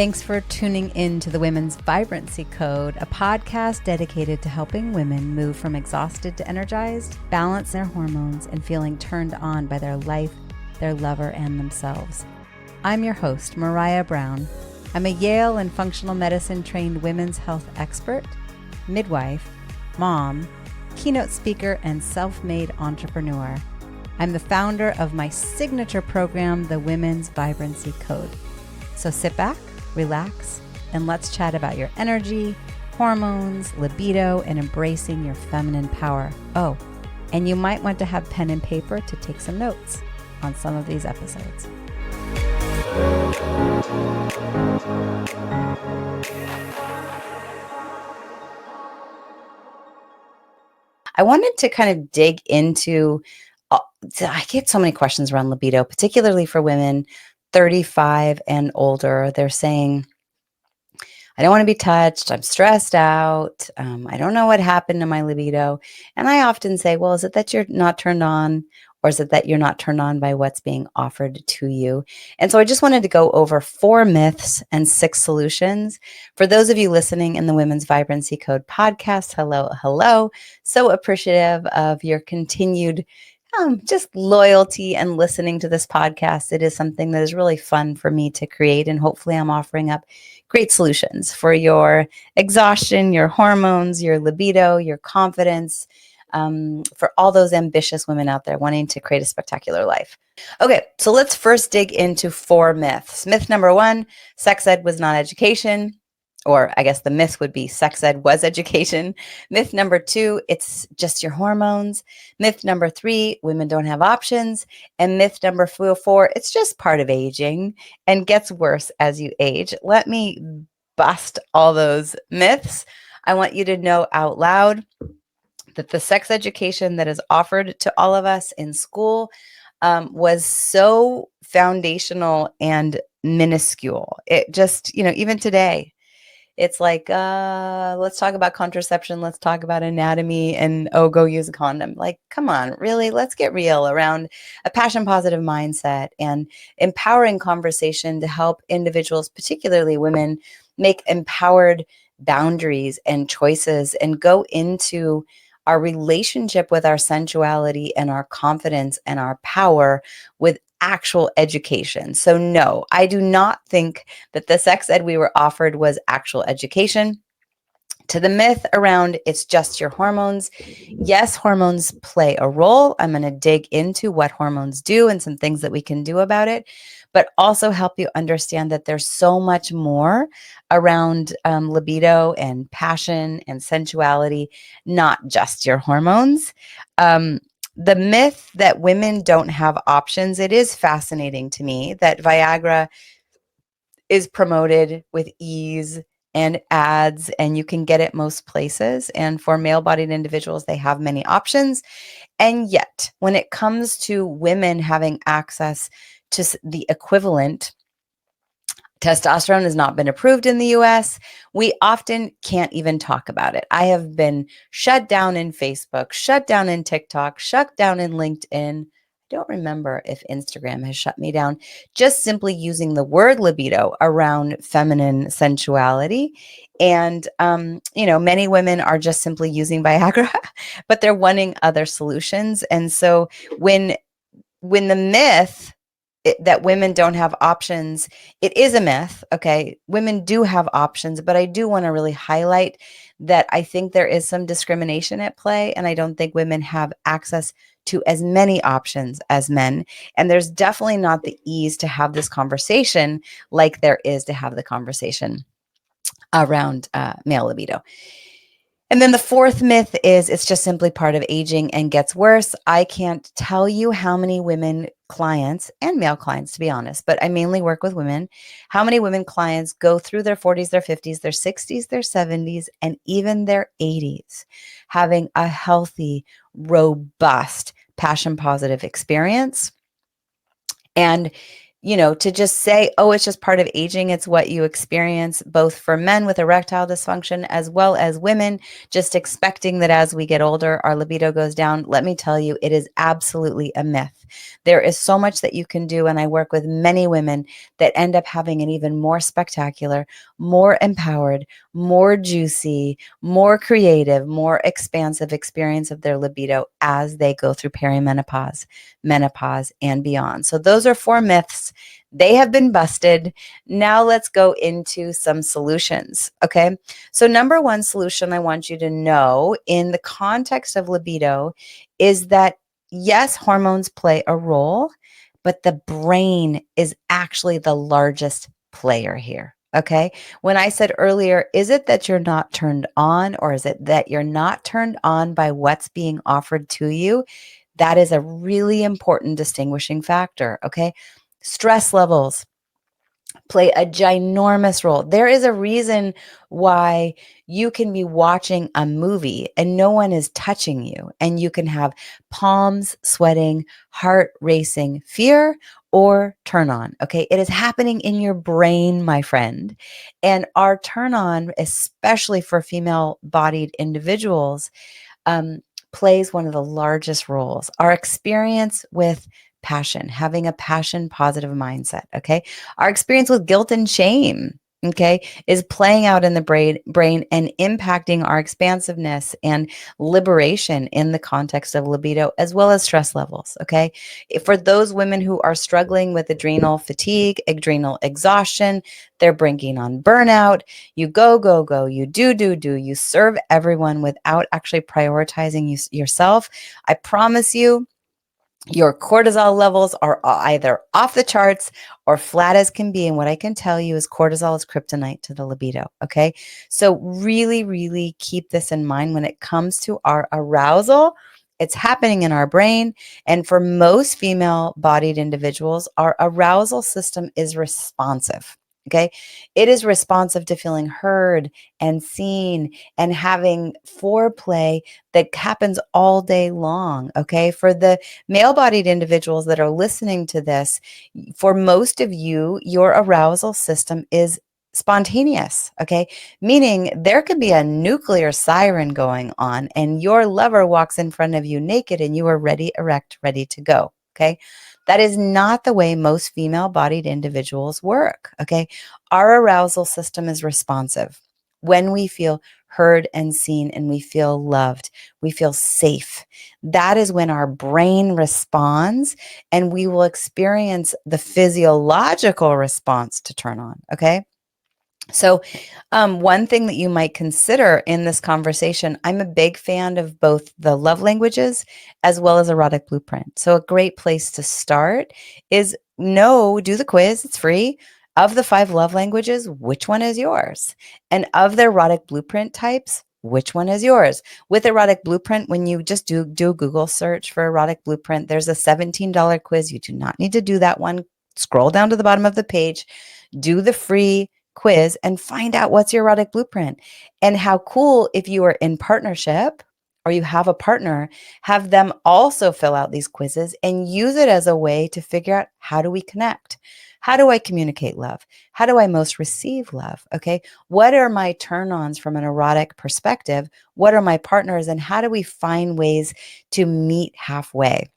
Thanks for tuning in to the Women's Vibrancy Code, a podcast dedicated to helping women move from exhausted to energized, balance their hormones, and feeling turned on by their life, their lover, and themselves. I'm your host, Maraya Brown. I'm a Yale and functional medicine trained women's health expert, midwife, mom, keynote speaker, and self-made entrepreneur. I'm the founder of my signature program, the Women's Vibrancy Code. So sit back, relax, and let's chat about your energy, hormones, libido, and embracing your feminine power. Oh, and you might want to have pen and paper to take some notes on some of these episodes. I wanted to kind of dig into, I get so many questions around libido, particularly for women 35 and older. They're saying, I don't want to be touched. I'm stressed out. I don't know what happened to my libido. And I often say, well, is it that you're not turned on? Or is it that you're not turned on by what's being offered to you? And so I just wanted to go over 4 myths and 6 solutions. For those of you listening in the Women's Vibrancy Code podcast, hello. So appreciative of your continued just loyalty and listening to this podcast. It is something that is really fun for me to create, and hopefully I'm offering up great solutions for your exhaustion, your hormones, your libido, your confidence, for all those ambitious women out there wanting to create a spectacular life. Okay, so let's first dig into 4 myths. Myth number 1, sex ed was not education. Or I guess the myth would be sex ed was education. Myth number 2, it's just your hormones. Myth number 3, women don't have options. And myth number 4, it's just part of aging and gets worse as you age. Let me bust all those myths. I want you to know out loud that the sex education that is offered to all of us in school was so foundational and minuscule. It just, even today, it's like, let's talk about contraception. Let's talk about anatomy and, go use a condom. Like, come on, really? Let's get real around a passion positive mindset and empowering conversation to help individuals, particularly women, make empowered boundaries and choices and go into our relationship with our sensuality and our confidence and our power with actual education. So no, I do not think that the sex ed we were offered was actual education. To the myth around it's just your hormones. Yes, hormones play a role. I'm going to dig into what hormones do and some things that we can do about it, but also help you understand that there's so much more around libido and passion and sensuality, not just your hormones. The myth that women don't have options, it is fascinating to me that Viagra is promoted with ease and ads, and you can get it most places. And for male-bodied individuals, they have many options. And yet, when it comes to women having access to the equivalent, testosterone has not been approved in the US. We often can't even talk about it. I have been shut down in Facebook, shut down in TikTok, shut down in LinkedIn. I don't remember if Instagram has shut me down, just simply using the word libido around feminine sensuality. And, many women are just simply using Viagra, but they're wanting other solutions. And so when the myth that women don't have options, it is a myth. Okay. Women do have options, but I do want to really highlight that I think there is some discrimination at play. And I don't think women have access to as many options as men. And there's definitely not the ease to have this conversation like there is to have the conversation around male libido. And then the 4th myth is it's just simply part of aging and gets worse. I can't tell you how many women clients and male clients, to be honest, but I mainly work with women, how many women clients go through their 40s, their 50s, their 60s, their 70s, and even their 80s, having a healthy, robust, passion positive experience. And to just say, oh, it's just part of aging. It's what you experience, both for men with erectile dysfunction as well as women, just expecting that as we get older, our libido goes down. Let me tell you, it is absolutely a myth. There is so much that you can do. And I work with many women that end up having an even more spectacular, more empowered, more juicy, more creative, more expansive experience of their libido as they go through perimenopause, menopause, and beyond. So those are 4 myths. They have been busted. Now let's go into some solutions. Okay. So, number one solution I want you to know in the context of libido is that yes, hormones play a role, but the brain is actually the largest player here. Okay. When I said earlier, is it that you're not turned on, or is it that you're not turned on by what's being offered to you? That is a really important distinguishing factor. Okay. Stress levels play a ginormous role. There is a reason why you can be watching a movie and no one is touching you, and you can have palms sweating, heart racing, fear or turn on. Okay. It is happening in your brain, my friend. And our turn on, especially for female bodied individuals, um, plays one of the largest roles. Our experience with passion, having a passion positive mindset, okay? Our experience with guilt and shame, okay, is playing out in the brain and impacting our expansiveness and liberation in the context of libido, as well as stress levels, okay? For those women who are struggling with adrenal fatigue, adrenal exhaustion, they're bringing on burnout. You go, go, go, you do, you serve everyone without actually prioritizing yourself. I promise you, your cortisol levels are either off the charts or flat as can be. And what I can tell you is cortisol is kryptonite to the libido. Okay. So really, really keep this in mind when it comes to our arousal. It's happening in our brain. And for most female bodied individuals, our arousal system is responsive. Okay. It is responsive to feeling heard and seen and having foreplay that happens all day long. Okay. For the male-bodied individuals that are listening to this, for most of you, your arousal system is spontaneous, okay? Meaning there could be a nuclear siren going on and your lover walks in front of you naked and you are ready, erect, ready to go, okay? That is not the way most female-bodied individuals work, okay? Our arousal system is responsive. When we feel heard and seen and we feel loved, we feel safe, that is when our brain responds and we will experience the physiological response to turn on. Okay. So, one thing that you might consider in this conversation, I'm a big fan of both the love languages as well as erotic blueprint. So, a great place to start is do the quiz, it's free. Of the 5 love languages, which one is yours? And of the erotic blueprint types, which one is yours? With erotic blueprint, when you just do a Google search for erotic blueprint, there's a $17 quiz. You do not need to do that one. Scroll down to the bottom of the page, do the free quiz and find out what's your erotic blueprint. And how cool if you are in partnership or you have a partner, have them also fill out these quizzes and use it as a way to figure out, how do we connect? How do I communicate love? How do I most receive love? Okay. What are my turn ons from an erotic perspective? What are my partners? And how do we find ways to meet halfway?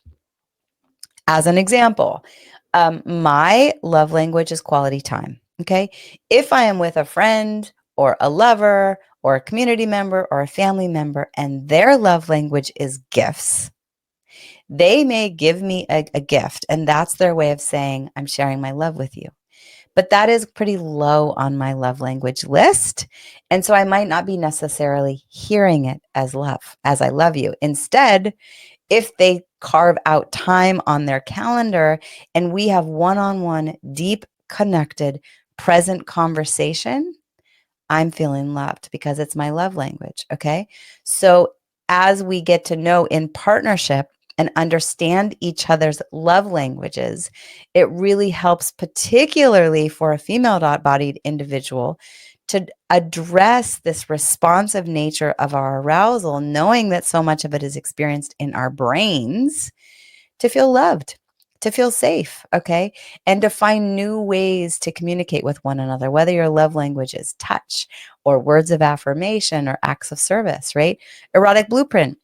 As an example, my love language is quality time. Okay. If I am with a friend or a lover or a community member or a family member and their love language is gifts, they may give me a gift, and that's their way of saying, I'm sharing my love with you. But that is pretty low on my love language list. And so I might not be necessarily hearing it as love, as I love you. Instead, if they carve out time on their calendar and we have one-on-one, deep, connected, present conversation, I'm feeling loved because it's my love language. Okay. So as we get to know in partnership and understand each other's love languages, it really helps, particularly for a female bodied individual, to address this responsive nature of our arousal, knowing that so much of it is experienced in our brains, to feel loved, to feel safe, okay? And to find new ways to communicate with one another, whether your love language is touch or words of affirmation or acts of service, right? Erotic blueprint.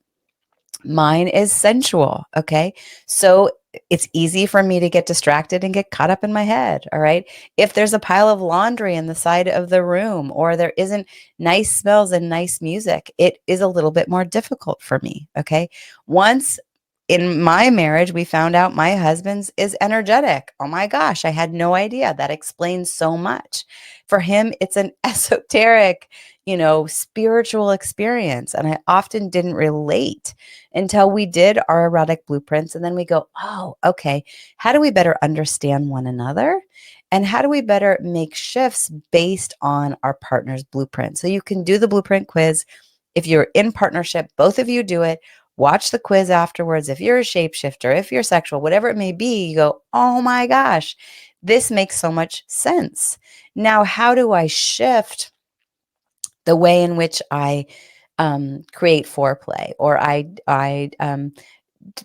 Mine is sensual. Okay. So it's easy for me to get distracted and get caught up in my head. All right. If there's a pile of laundry in the side of the room or there isn't nice smells and nice music, it is a little bit more difficult for me. Okay. Once in my marriage, we found out my husband's is energetic. Oh my gosh, I had no idea. That explains so much. For him, it's an esoteric, spiritual experience. And I often didn't relate until we did our erotic blueprints. And then we go, oh, okay, how do we better understand one another? And how do we better make shifts based on our partner's blueprint? So you can do the blueprint quiz. If you're in partnership, both of you do it. Watch the quiz afterwards. If you're a shapeshifter, if you're sexual, whatever it may be, you go, oh my gosh, this makes so much sense. Now, how do I shift the way in which I create foreplay, or I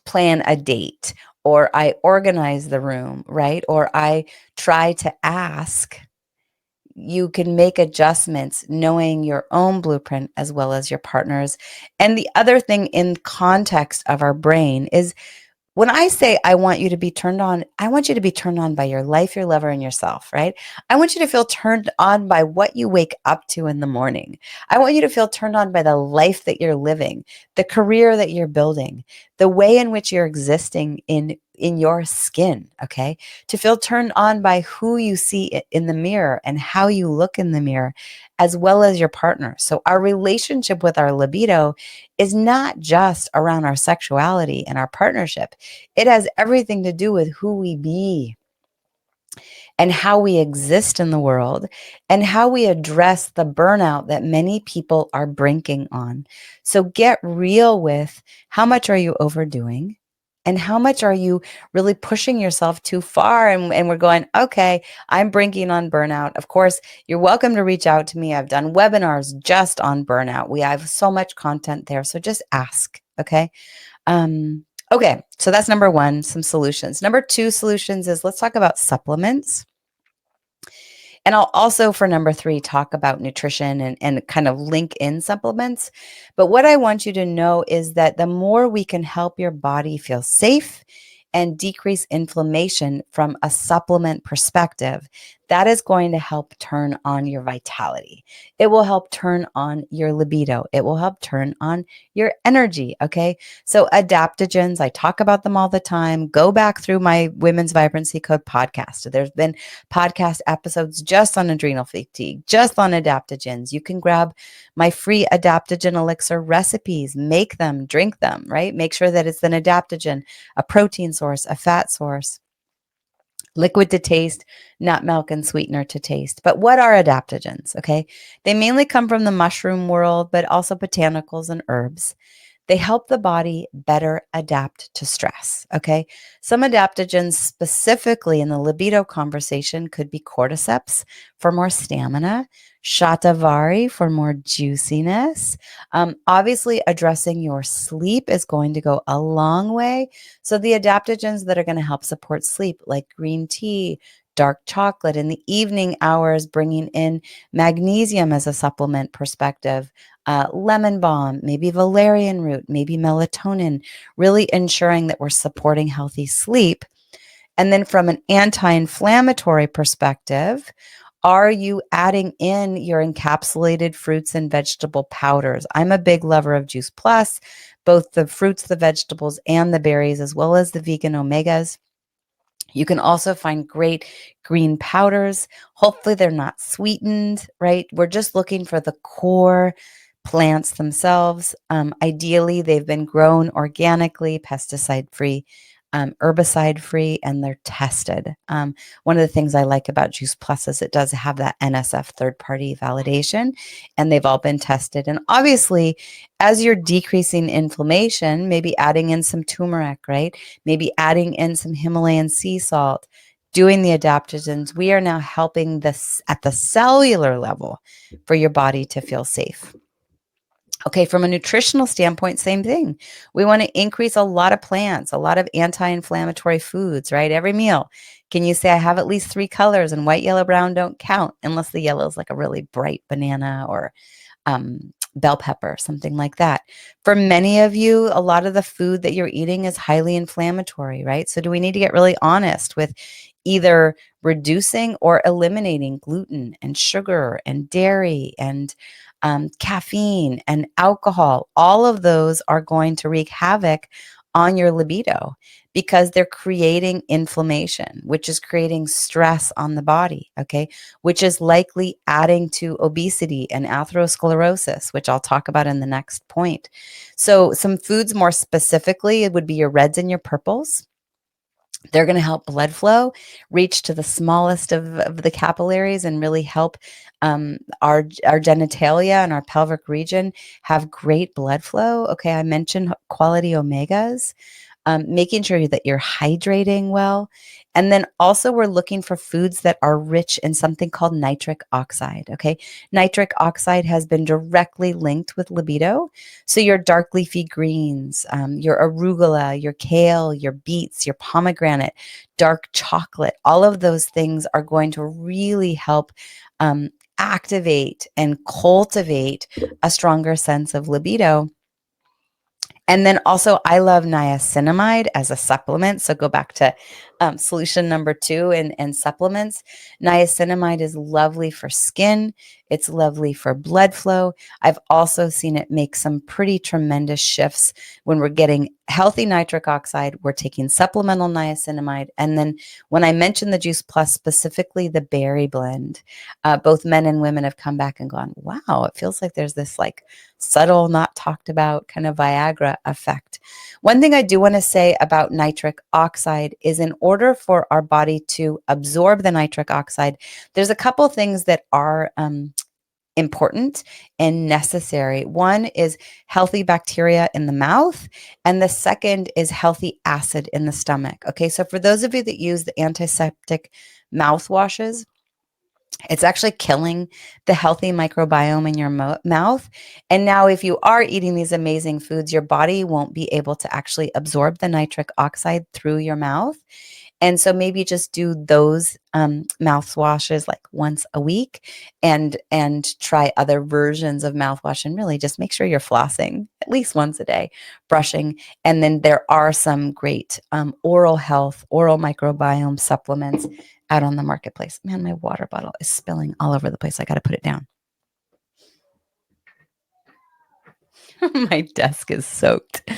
plan a date, or I organize the room, right? Or I try to ask? You can make adjustments knowing your own blueprint as well as your partner's. And the other thing in context of our brain is when I say I want you to be turned on, I want you to be turned on by your life, your lover, and yourself, right? I want you to feel turned on by what you wake up to in the morning. I want you to feel turned on by the life that you're living, the career that you're building, the way in which you're existing in your skin, okay? To feel turned on by who you see in the mirror and how you look in the mirror, as well as your partner. So our relationship with our libido is not just around our sexuality and our partnership. It has everything to do with who we be and how we exist in the world and how we address the burnout that many people are brinking on. So get real with how much are you overdoing? And how much are you really pushing yourself too far? And we're going, okay, I'm brinking on burnout. Of course, you're welcome to reach out to me. I've done webinars just on burnout. We have so much content there. So just ask. Okay. Okay. So that's number one, some solutions. Number two solutions is let's talk about supplements. And I'll also, for number three, talk about nutrition and kind of link in supplements. But what I want you to know is that the more we can help your body feel safe and decrease inflammation from a supplement perspective, that is going to help turn on your vitality. It will help turn on your libido. It will help turn on your energy. Okay. So adaptogens, I talk about them all the time. Go back through my Women's Vibrancy Code podcast. There's been podcast episodes just on adrenal fatigue, just on adaptogens. You can grab my free adaptogen elixir recipes, make them, drink them, right? Make sure that it's an adaptogen, a protein source, a fat source, liquid to taste, nut milk and sweetener to taste. But what are adaptogens? Okay. They mainly come from the mushroom world, but also botanicals and herbs. They help the body better adapt to stress. Okay. Some adaptogens, specifically in the libido conversation, could be cordyceps for more stamina, shatavari for more juiciness. Obviously, addressing your sleep is going to go a long way. So, the adaptogens that are going to help support sleep, like green tea, dark chocolate in the evening hours, bringing in magnesium as a supplement perspective, lemon balm, maybe valerian root, maybe melatonin, really ensuring that we're supporting healthy sleep. And then from an anti-inflammatory perspective, are you adding in your encapsulated fruits and vegetable powders? I'm a big lover of Juice Plus, both the fruits, the vegetables, and the berries, as well as the vegan omegas. You can also find great green powders. Hopefully, they're not sweetened, right? We're just looking for the core plants themselves. Ideally, they've been grown organically, pesticide free, herbicide free, and they're tested. One of the things I like about Juice Plus is it does have that NSF third party validation, and they've all been tested. And obviously, as you're decreasing inflammation, maybe adding in some turmeric, right? Maybe adding in some Himalayan sea salt, doing the adaptogens, we are now helping this at the cellular level for your body to feel safe. Okay, from a nutritional standpoint, same thing. We want to increase a lot of plants, a lot of anti-inflammatory foods, right? Every meal. Can you say I have at least 3 colors, and white, yellow, brown don't count unless the yellow is like a really bright banana or bell pepper, something like that. For many of you, a lot of the food that you're eating is highly inflammatory, right? So do we need to get really honest with either reducing or eliminating gluten and sugar and dairy and caffeine and alcohol? All of those are going to wreak havoc on your libido because they're creating inflammation, which is creating stress on the body, okay? Which is likely adding to obesity and atherosclerosis, which I'll talk about in the next point. So, some foods more specifically, it would be your reds and your purples. They're going to help blood flow reach to the smallest of the capillaries and really help our genitalia and our pelvic region have great blood flow. Okay, I mentioned quality omegas, making sure that you're hydrating well. And then also, we're looking for foods that are rich in something called nitric oxide. Okay. Nitric oxide has been directly linked with libido. So, your dark leafy greens, your arugula, your kale, your beets, your pomegranate, dark chocolate, all of those things are going to really help activate and cultivate a stronger sense of libido. And then also, I love niacinamide as a supplement. So go back to solution number 2 and supplements. Niacinamide is lovely for skin. It's lovely for blood flow. I've also seen it make some pretty tremendous shifts when we're getting healthy nitric oxide. We're taking supplemental niacinamide. And then when I mentioned the Juice Plus, specifically the berry blend, both men and women have come back and gone, wow, it feels like there's this like subtle, not talked about kind of Viagra effect. One thing I do want to say about nitric oxide is in order for our body to absorb the nitric oxide, there's a couple things that are important and necessary. One is healthy bacteria in the mouth, and the second is healthy acid in the stomach. Okay, so for those of you that use the antiseptic mouthwashes, it's actually killing the healthy microbiome in your mouth. And now, if you are eating these amazing foods, your body won't be able to actually absorb the nitric oxide through your mouth. And so maybe just do those mouthwashes like once a week, and try other versions of mouthwash, and really just make sure you're flossing at least once a day, brushing. And then there are some great oral health, oral microbiome supplements out on the marketplace. Man, my water bottle is spilling all over the place. I got to put it down. My desk is soaked.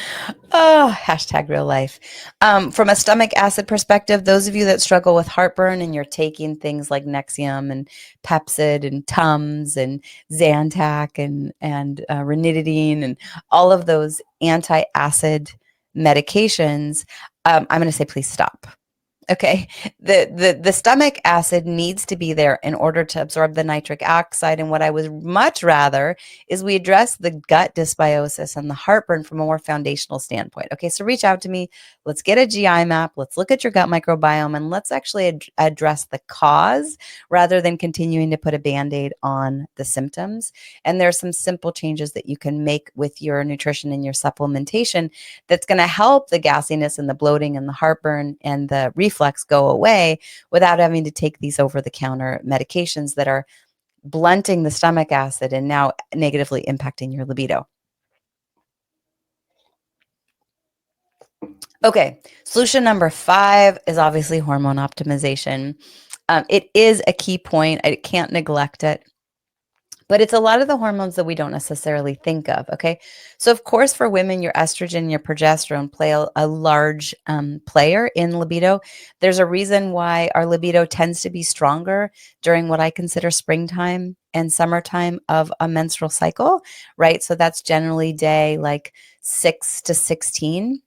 Oh, hashtag real life. From a stomach acid perspective, those of you that struggle with heartburn and you're taking things like Nexium and Pepcid and Tums and Zantac and ranitidine and all of those anti-acid medications, I'm going to say please stop. Okay. The stomach acid needs to be there in order to absorb the nitric oxide. And what I would much rather is we address the gut dysbiosis and the heartburn from a more foundational standpoint. Okay. So reach out to me. Let's get a GI map. Let's look at your gut microbiome, and let's actually address the cause rather than continuing to put a Band-Aid on the symptoms. And there's some simple changes that you can make with your nutrition and your supplementation that's going to help the gassiness and the bloating and the heartburn and the reflux go away without having to take these over-the-counter medications that are blunting the stomach acid and now negatively impacting your libido. Okay, solution number 5 is obviously hormone optimization. It is a key point. I can't neglect it. But it's a lot of the hormones that we don't necessarily think of. Okay. So, of course, for women, your estrogen, your progesterone play a large player in libido. There's a reason why our libido tends to be stronger during what I consider springtime and summertime of a menstrual cycle, right? So, that's generally day like 6 to 16.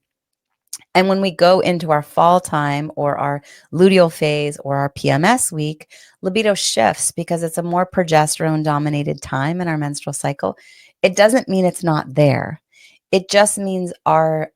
And when we go into our fall time or our luteal phase or our PMS week, libido shifts because it's a more progesterone dominated time in our menstrual cycle. It doesn't mean it's not there. It just means our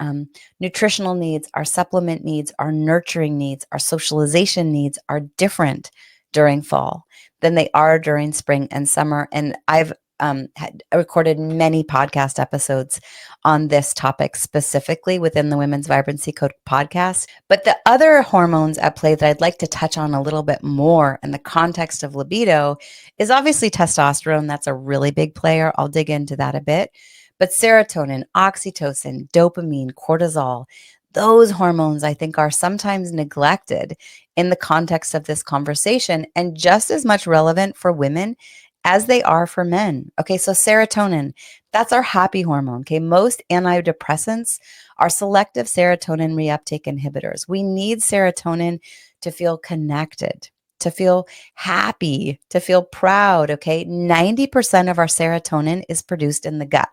nutritional needs, our supplement needs, our nurturing needs, our socialization needs are different during fall than they are during spring and summer. And I've had recorded many podcast episodes on this topic specifically within the Women's Vibrancy Code podcast. But the other hormones at play that I'd like to touch on a little bit more in the context of libido is obviously testosterone. That's a really big player. I'll dig into that a bit. But serotonin, oxytocin, dopamine, cortisol, those hormones I think are sometimes neglected in the context of this conversation and just as much relevant for women as they are for men. Okay, so serotonin, that's our happy hormone. Okay, most antidepressants are selective serotonin reuptake inhibitors. We need serotonin to feel connected, to feel happy, to feel proud. Okay, 90% of our serotonin is produced in the gut.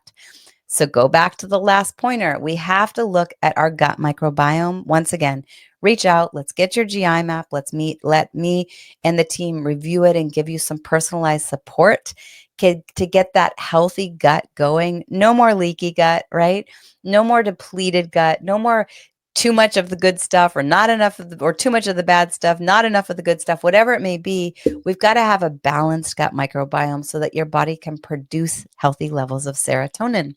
So go back to the last pointer. We have to look at our gut microbiome. Once again, reach out. Let's get your GI map. Let's meet. Let me and the team review it and give you some personalized support to get that healthy gut going. No more leaky gut, right? No more depleted gut. No more too much of the good stuff or not enough of the, or too much of the bad stuff, not enough of the good stuff, whatever it may be. We've got to have a balanced gut microbiome so that your body can produce healthy levels of serotonin.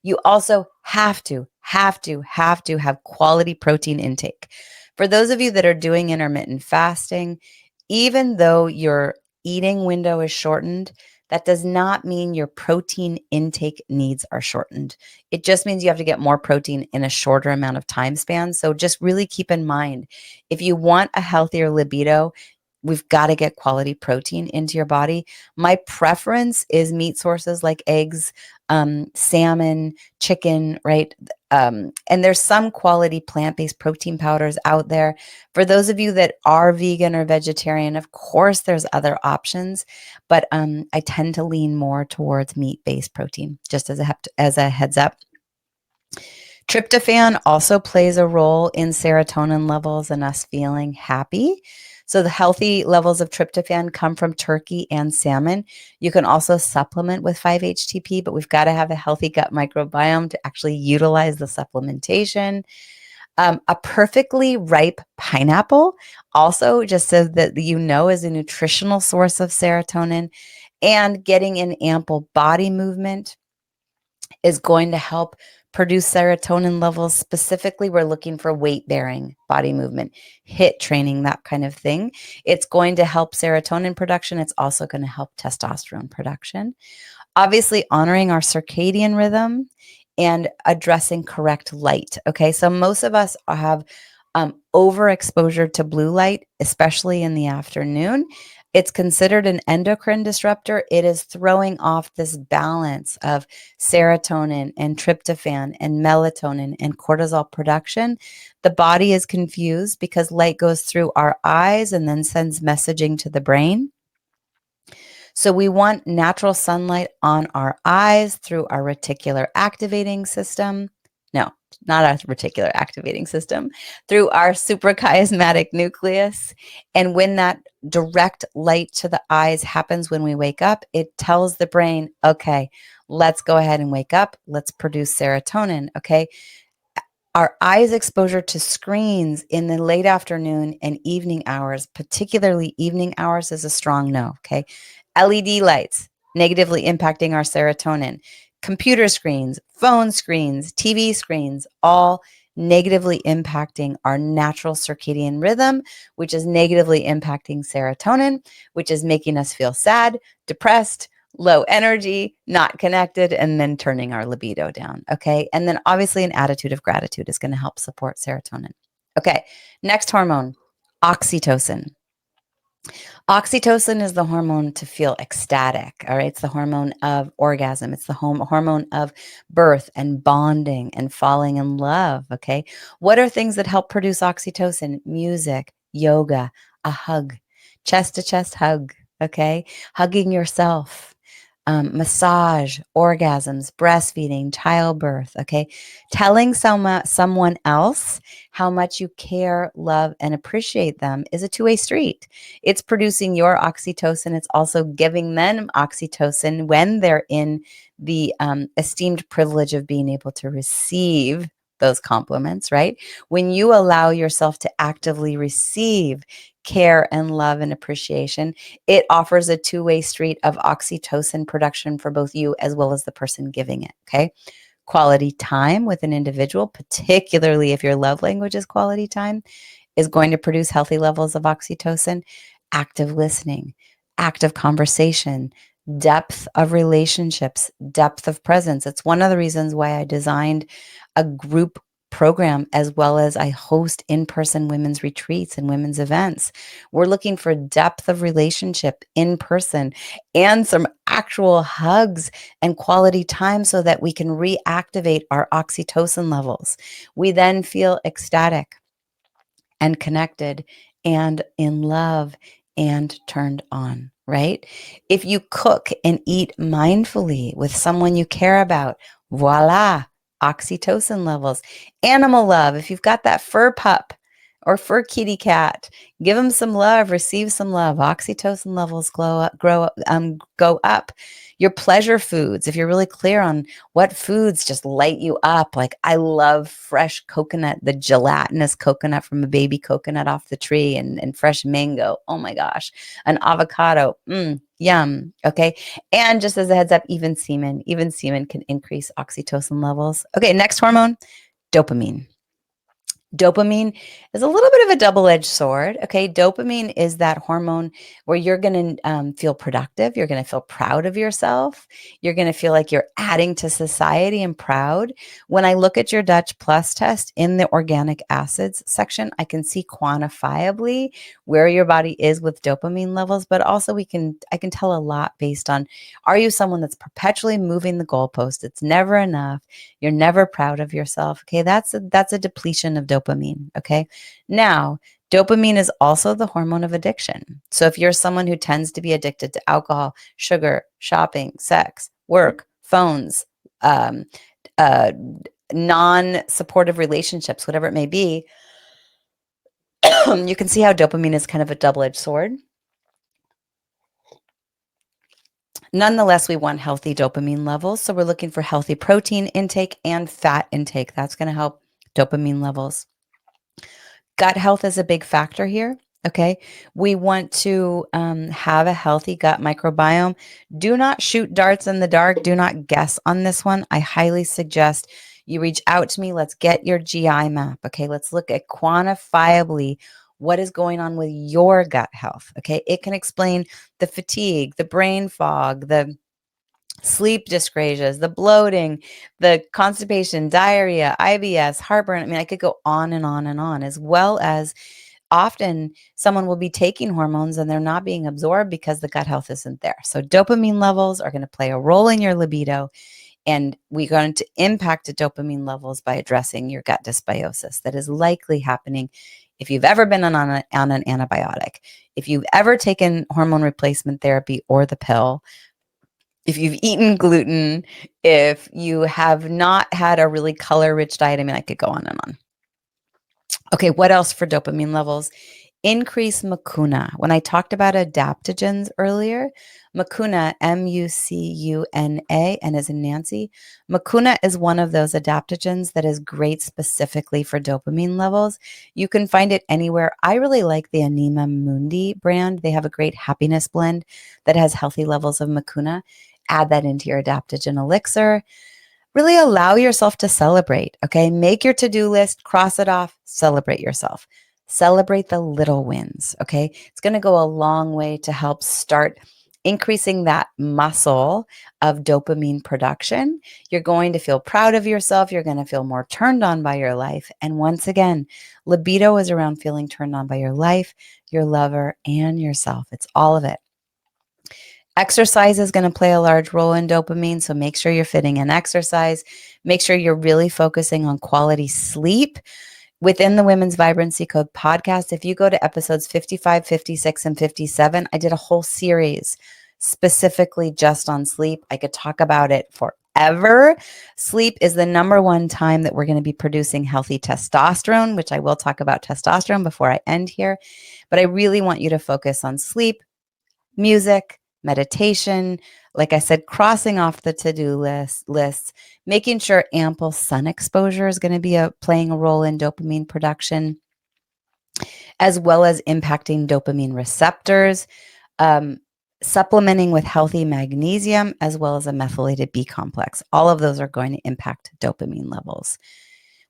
You also have to have quality protein intake. For those of you that are doing intermittent fasting, even though your eating window is shortened, that does not mean your protein intake needs are shortened. It just means you have to get more protein in a shorter amount of time span. So just really keep in mind, if you want a healthier libido, we've got to get quality protein into your body. My preference is meat sources like eggs, salmon, chicken, right? And there's some quality plant-based protein powders out there. For those of you that are vegan or vegetarian, of course, there's other options, but I tend to lean more towards meat-based protein, just as a heads up. Tryptophan also plays a role in serotonin levels and us feeling happy. So the healthy levels of tryptophan come from turkey and salmon. You can also supplement with 5-HTP, but we've got to have a healthy gut microbiome to actually utilize the supplementation. A perfectly ripe pineapple also, just so that you know, is a nutritional source of serotonin, and getting an ample body movement is going to help produce serotonin levels. Specifically, we're looking for weight-bearing body movement, HIIT training, that kind of thing. It's going to help serotonin production. It's also going to help testosterone production. Obviously, honoring our circadian rhythm and addressing correct light. Okay, so most of us have overexposure to blue light, especially in the afternoon. It's considered an endocrine disruptor. It is throwing off this balance of serotonin and tryptophan and melatonin and cortisol production. The body is confused because light goes through our eyes and then sends messaging to the brain. So we want natural sunlight on our eyes through our reticular activating system. No, not our reticular activating system, through our suprachiasmatic nucleus. And when that direct light to the eyes happens when we wake up, it tells the brain, okay, let's go ahead and wake up. Let's produce serotonin. Okay. Our eyes exposure to screens in the late afternoon and evening hours, particularly evening hours, is a strong no. Okay. LED lights negatively impacting our serotonin. Computer screens, phone screens, TV screens, all negatively impacting our natural circadian rhythm, which is negatively impacting serotonin, which is making us feel sad, depressed, low energy, not connected, and then turning our libido down. Okay. And then obviously an attitude of gratitude is going to help support serotonin. Okay. Next hormone, oxytocin. Oxytocin is the hormone to feel ecstatic. All right. It's the hormone of orgasm. It's the hormone of birth and bonding and falling in love. Okay. What are things that help produce oxytocin? Music, yoga, a hug, chest to chest hug. Okay. Hugging yourself. Massage, orgasms, breastfeeding, childbirth, okay? Telling someone else how much you care, love, and appreciate them is a two-way street. It's producing your oxytocin. It's also giving them oxytocin when they're in the esteemed privilege of being able to receive those compliments, right? When you allow yourself to actively receive care and love and appreciation, it offers a two-way street of oxytocin production for both you as well as the person giving it. Okay. Quality time with an individual, particularly if your love language is quality time, is going to produce healthy levels of oxytocin. Active listening, active conversation, depth of relationships, depth of presence. It's one of the reasons why I designed a group program as well as I host in-person women's retreats and women's events. We're looking for depth of relationship in person and some actual hugs and quality time so that we can reactivate our oxytocin levels. We then feel ecstatic and connected and in love and turned on, right? If you cook and eat mindfully with someone you care about, voila, oxytocin levels. Animal love, if you've got that fur pup or fur kitty cat, give them some love, receive some love. Oxytocin levels go up. Your pleasure foods, if you're really clear on what foods just light you up. Like I love fresh coconut, the gelatinous coconut from a baby coconut off the tree and fresh mango. Oh my gosh. An avocado. Yum. Okay. And just as a heads up, even semen can increase oxytocin levels. Okay. Next hormone, dopamine. Dopamine is a little bit of a double-edged sword. Okay. Dopamine is that hormone where you're going to feel productive. You're going to feel proud of yourself. You're going to feel like you're adding to society and proud. When I look at your Dutch Plus test in the organic acids section, I can see quantifiably where your body is with dopamine levels, but also I can tell a lot based on, are you someone that's perpetually moving the goalpost? It's never enough. You're never proud of yourself. Okay. That's a depletion of dopamine. Okay. Now, dopamine is also the hormone of addiction. So if you're someone who tends to be addicted to alcohol, sugar, shopping, sex, work, phones, um, uh, non-supportive relationships, whatever it may be, you can see how dopamine is kind of a double-edged sword. Nonetheless, we want healthy dopamine levels. So we're looking for healthy protein intake and fat intake. That's going to help dopamine levels. Gut health is a big factor here. Okay. We want to have a healthy gut microbiome. Do not shoot darts in the dark. Do not guess on this one. I highly suggest you reach out to me. Let's get your GI map. Okay. Let's look at quantifiably what is going on with your gut health. Okay. It can explain the fatigue, the brain fog, the sleep dyscrasias, the bloating, the constipation, diarrhea, IBS, heartburn. I mean, I could go on and on and on, as well as often someone will be taking hormones and they're not being absorbed because the gut health isn't there. So dopamine levels are going to play a role in your libido, and we're going to impact the dopamine levels by addressing your gut dysbiosis that is likely happening if you've ever been on an antibiotic, if you've ever taken hormone replacement therapy or the pill, if you've eaten gluten, if you have not had a really color-rich diet. I mean, I could go on and on. Okay, what else for dopamine levels? Increase mucuna. When I talked about adaptogens earlier, mucuna, mucuna, and as in Nancy, mucuna is one of those adaptogens that is great specifically for dopamine levels. You can find it anywhere. I really like the Anima Mundi brand. They have a great happiness blend that has healthy levels of mucuna. Add that into your adaptogen elixir. Really allow yourself to celebrate, okay? Make your to-do list, cross it off, celebrate yourself. Celebrate the little wins, okay? It's going to go a long way to help start increasing that muscle of dopamine production. You're going to feel proud of yourself. You're going to feel more turned on by your life. And once again, libido is around feeling turned on by your life, your lover, and yourself. It's all of it. Exercise is going to play a large role in dopamine, so make sure you're fitting in exercise. Make sure you're really focusing on quality sleep. Within the Women's Vibrancy Code podcast, if you go to episodes 55, 56, and 57, I did a whole series specifically just on sleep. I could talk about it forever. Sleep is the number one time that we're going to be producing healthy testosterone, which I will talk about testosterone before I end here. But I really want you to focus on sleep, music, meditation, like I said, crossing off the to-do lists, making sure ample sun exposure is going to be playing a role in dopamine production, as well as impacting dopamine receptors, um, supplementing with healthy magnesium, as well as a methylated B complex. All of those are going to impact dopamine levels.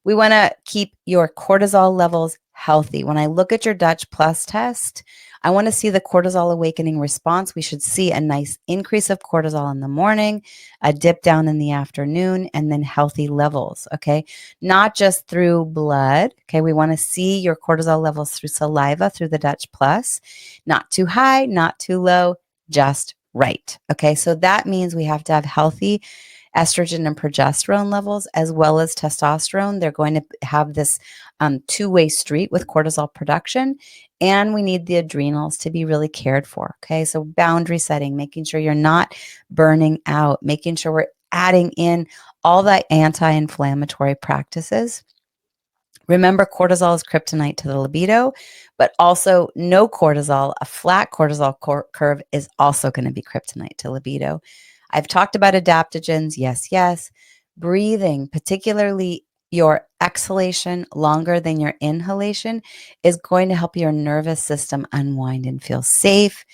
We want to keep your cortisol levels healthy. When I look at your Dutch Plus test, I want to see the cortisol awakening response. We should see a nice increase of cortisol in the morning, a dip down in the afternoon, and then healthy levels. Okay. Not just through blood. Okay. We want to see your cortisol levels through saliva, through the Dutch Plus, not too high, not too low, just right. Okay. So that means we have to have healthy estrogen and progesterone levels, as well as testosterone. They're going to have this two-way street with cortisol production. And we need the adrenals to be really cared for. Okay. So boundary setting, making sure you're not burning out, making sure we're adding in all the anti-inflammatory practices. Remember, cortisol is kryptonite to the libido, but also no cortisol, a flat cortisol curve is also going to be kryptonite to libido. I've talked about adaptogens. Yes, yes. Breathing, particularly your exhalation longer than your inhalation, is going to help your nervous system unwind and feel safe.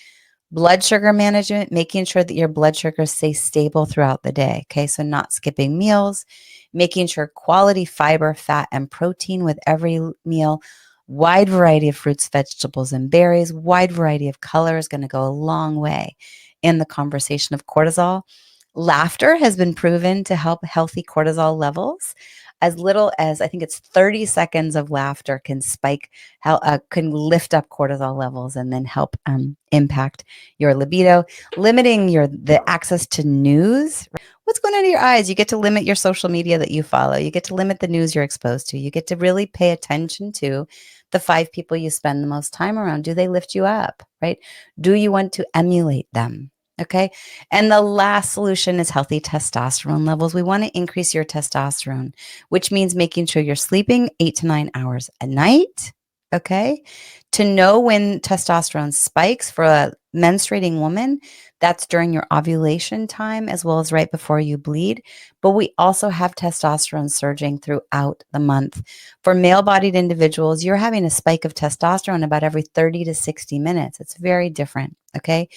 Blood sugar management, making sure that your blood sugars stay stable throughout the day. Okay, so not skipping meals, making sure quality fiber, fat, and protein with every meal. Wide variety of fruits, vegetables, and berries. Wide variety of color is going to go a long way in the conversation of cortisol. Laughter has been proven to help healthy cortisol levels. As little as, I think it's 30 seconds of laughter can can lift up cortisol levels and then help impact your libido. Limiting the access to news. What's going on in your eyes? You get to limit your social media that you follow. You get to limit the news you're exposed to. You get to really pay attention to the 5 people you spend the most time around. Do they lift you up, right? Do you want to emulate them? Okay. And the last solution is healthy testosterone levels. We want to increase your testosterone, which means making sure you're sleeping 8 to 9 hours a night. Okay. To know when testosterone spikes for a menstruating woman, that's during your ovulation time as well as right before you bleed. But we also have testosterone surging throughout the month. For male bodied individuals, you're having a spike of testosterone about every 30 to 60 minutes. It's very different. Okay.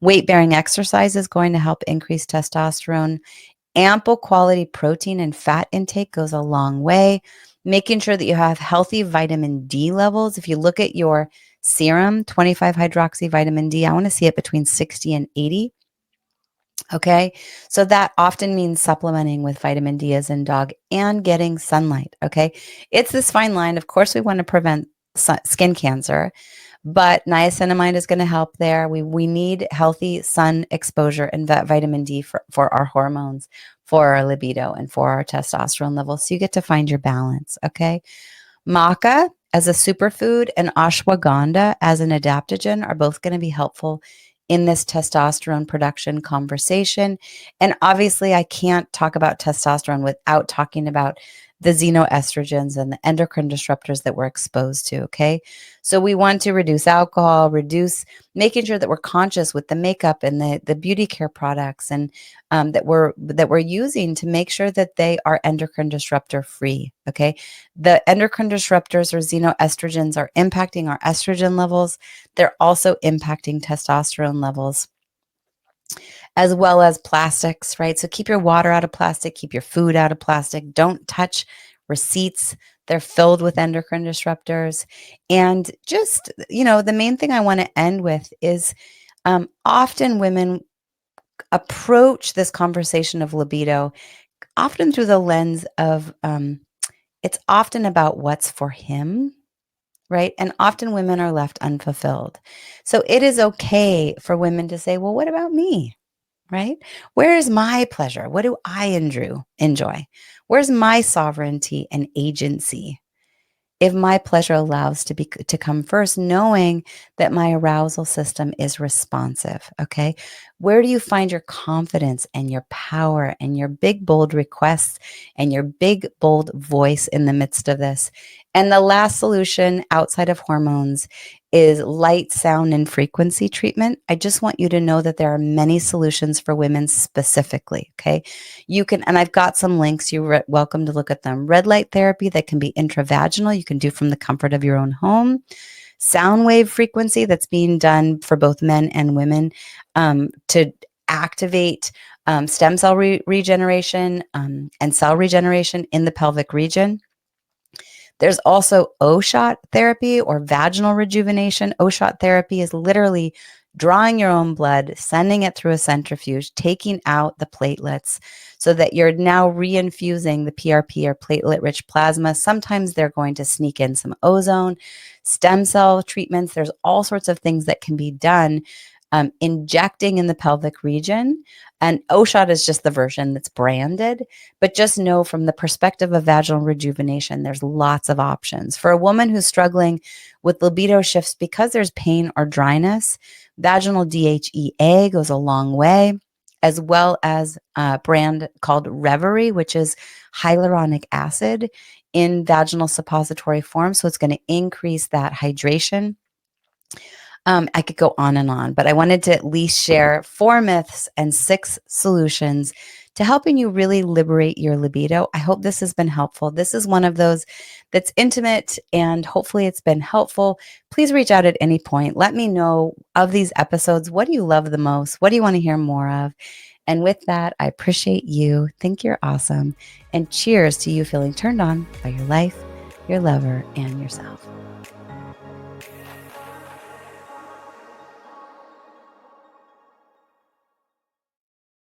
Weight bearing exercise is going to help increase testosterone. Ample quality protein and fat intake goes a long way. Making sure that you have healthy vitamin D levels. If you look at your serum, 25 hydroxy vitamin D, I want to see it between 60 and 80. Okay. So that often means supplementing with vitamin D as in dog and getting sunlight. Okay. It's this fine line. Of course, we want to prevent skin cancer, but niacinamide is going to help there. We need healthy sun exposure and that vitamin D for our hormones, for our libido, and for our testosterone levels. So you get to find your balance. Okay. Maca as a superfood and ashwagandha as an adaptogen are both going to be helpful in this testosterone production conversation. And obviously, I can't talk about testosterone without talking about the xenoestrogens and the endocrine disruptors that we're exposed to. Okay. So we want to reduce alcohol, making sure that we're conscious with the makeup and the beauty care products and that we're using to make sure that they are endocrine disruptor free. Okay. The endocrine disruptors or xenoestrogens are impacting our estrogen levels. They're also impacting testosterone levels, as well as plastics, right? So keep your water out of plastic, keep your food out of plastic. Don't touch receipts. They're filled with endocrine disruptors. And just, the main thing I want to end with is often women approach this conversation of libido often through the lens of it's often about what's for him, right? And often women are left unfulfilled. So it is okay for women to say, well, what about me? Right? Where is my pleasure? What do I enjoy? Where's my sovereignty and agency? If my pleasure allows to come first, knowing that my arousal system is responsive. Okay. Where do you find your confidence and your power and your big, bold requests and your big, bold voice in the midst of this? And the last solution outside of hormones is light, sound, and frequency treatment. I just want you to know that there are many solutions for women specifically. Okay. You can, and I've got some links. You're welcome to look at them. Red light therapy that can be intravaginal, you can do from the comfort of your own home. Sound wave frequency that's being done for both men and women to activate stem cell regeneration and cell regeneration in the pelvic region. There's also O-shot therapy or vaginal rejuvenation. O-shot therapy is literally drawing your own blood, sending it through a centrifuge, taking out the platelets so that you're now reinfusing the PRP or platelet-rich plasma. Sometimes they're going to sneak in some ozone, stem cell treatments. There's all sorts of things that can be done injecting in the pelvic region. And O-shot is just the version that's branded. But just know from the perspective of vaginal rejuvenation, there's lots of options. For a woman who's struggling with libido shifts because there's pain or dryness, vaginal DHEA goes a long way, as well as a brand called Reverie, which is hyaluronic acid in vaginal suppository form. So it's going to increase that hydration. I could go on, but I wanted to at least share 4 myths and 6 solutions to helping you really liberate your libido. I hope this has been helpful. This is one of those that's intimate, and hopefully it's been helpful. Please reach out at any point. Let me know of these episodes. What do you love the most? What do you want to hear more of? And with that, I appreciate you. Think you're awesome. And cheers to you feeling turned on by your life, your lover, and yourself.